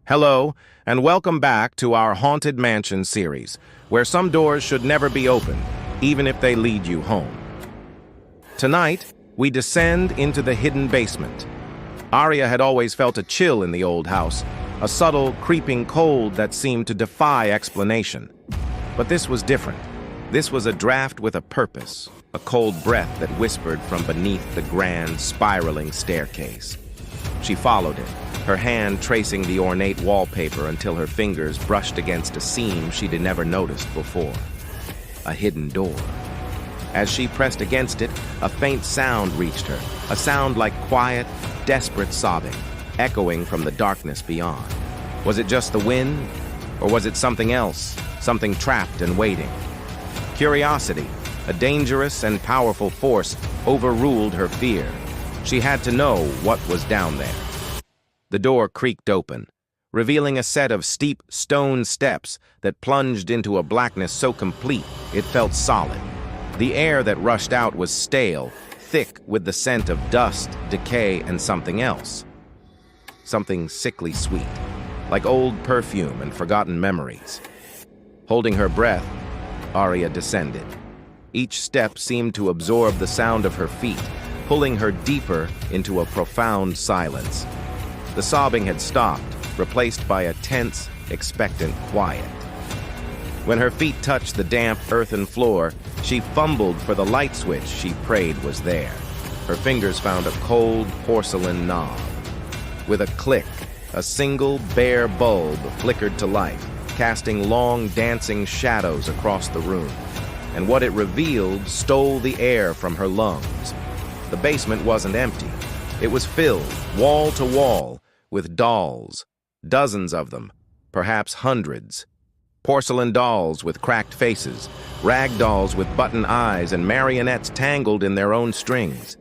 Hello, and welcome back to our Haunted Mansion series, where some doors should never be opened, even if they lead you home. Tonight, we descend into the hidden basement. Aria had always felt a chill in the old house, a subtle, creeping cold that seemed to defy explanation. But this was different. This was a draft with a purpose, a cold breath that whispered from beneath the grand, spiraling staircase. She followed it, her hand tracing the ornate wallpaper until her fingers brushed against a seam she'd never noticed before. A hidden door. As she pressed against it, a faint sound reached her, a sound like quiet, desperate sobbing, echoing from the darkness beyond. Was it just the wind, or was it something else, something trapped and waiting? Curiosity, a dangerous and powerful force, overruled her fear. She had to know what was down there. The door creaked open, revealing a set of steep stone steps that plunged into a blackness so complete it felt solid. The air that rushed out was stale, thick with the scent of dust, decay, and something else. Something sickly sweet, like old perfume and forgotten memories. Holding her breath, Aria descended. Each step seemed to absorb the sound of her feet, pulling her deeper into a profound silence. The sobbing had stopped, replaced by a tense, expectant quiet. When her feet touched the damp earthen floor, she fumbled for the light switch she prayed was there. Her fingers found a cold porcelain knob. With a click, a single bare bulb flickered to life, casting long dancing shadows across the room. And what it revealed stole the air from her lungs. The basement wasn't empty. It was filled, wall to wall, with dolls, dozens of them, perhaps hundreds. Porcelain dolls with cracked faces, rag dolls with button eyes, and marionettes tangled in their own strings.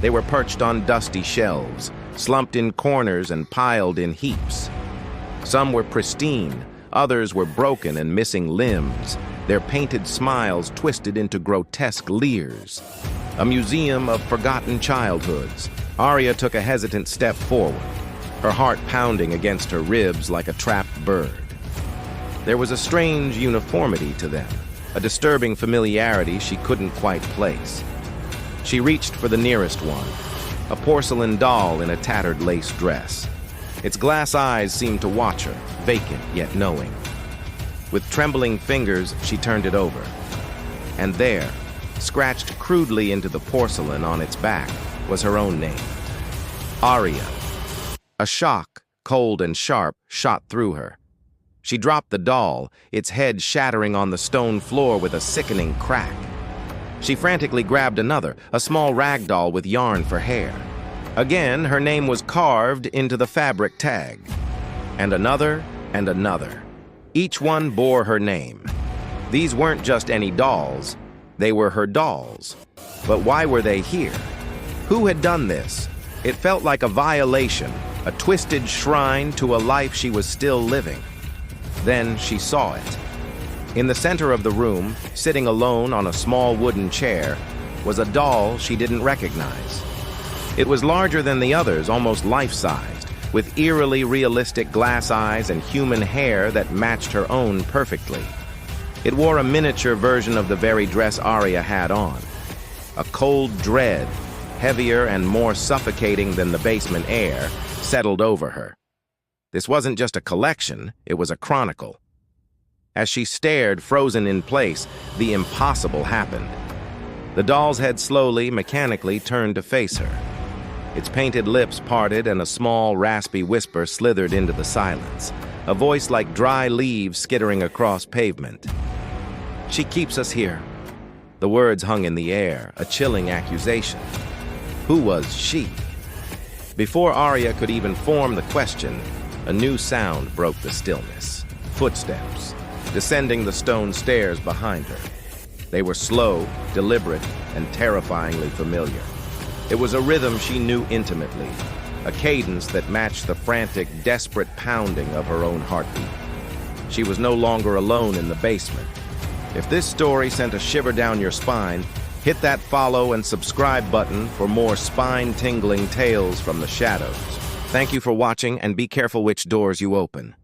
They were perched on dusty shelves, slumped in corners and piled in heaps. Some were pristine, others were broken and missing limbs, their painted smiles twisted into grotesque leers. A museum of forgotten childhoods. Aria took a hesitant step forward, her heart pounding against her ribs like a trapped bird. There was a strange uniformity to them, a disturbing familiarity she couldn't quite place. She reached for the nearest one, a porcelain doll in a tattered lace dress. Its glass eyes seemed to watch her, vacant yet knowing. With trembling fingers, she turned it over. And there, scratched crudely into the porcelain on its back, was her own name. Aria. A shock, cold and sharp, shot through her. She dropped the doll, its head shattering on the stone floor with a sickening crack. She frantically grabbed another, a small rag doll with yarn for hair. Again, her name was carved into the fabric tag. And another, and another. Each one bore her name. These weren't just any dolls. They were her dolls. But why were they here? Who had done this? It felt like a violation, a twisted shrine to a life she was still living. Then she saw it. In the center of the room, sitting alone on a small wooden chair, was a doll she didn't recognize. It was larger than the others, almost life-sized, with eerily realistic glass eyes and human hair that matched her own perfectly. It wore a miniature version of the very dress Aria had on. A cold dread, heavier and more suffocating than the basement air, settled over her. This wasn't just a collection, it was a chronicle. As she stared, frozen in place, the impossible happened. The doll's head slowly, mechanically turned to face her. Its painted lips parted and a small, raspy whisper slithered into the silence, a voice like dry leaves skittering across pavement. "She keeps us here." The words hung in the air, a chilling accusation. Who was she? Before Aria could even form the question, a new sound broke the stillness. Footsteps, descending the stone stairs behind her. They were slow, deliberate, and terrifyingly familiar. It was a rhythm she knew intimately, a cadence that matched the frantic, desperate pounding of her own heartbeat. She was no longer alone in the basement. If this story sent a shiver down your spine, hit that follow and subscribe button for more spine-tingling tales from the shadows. Thank you for watching and be careful which doors you open.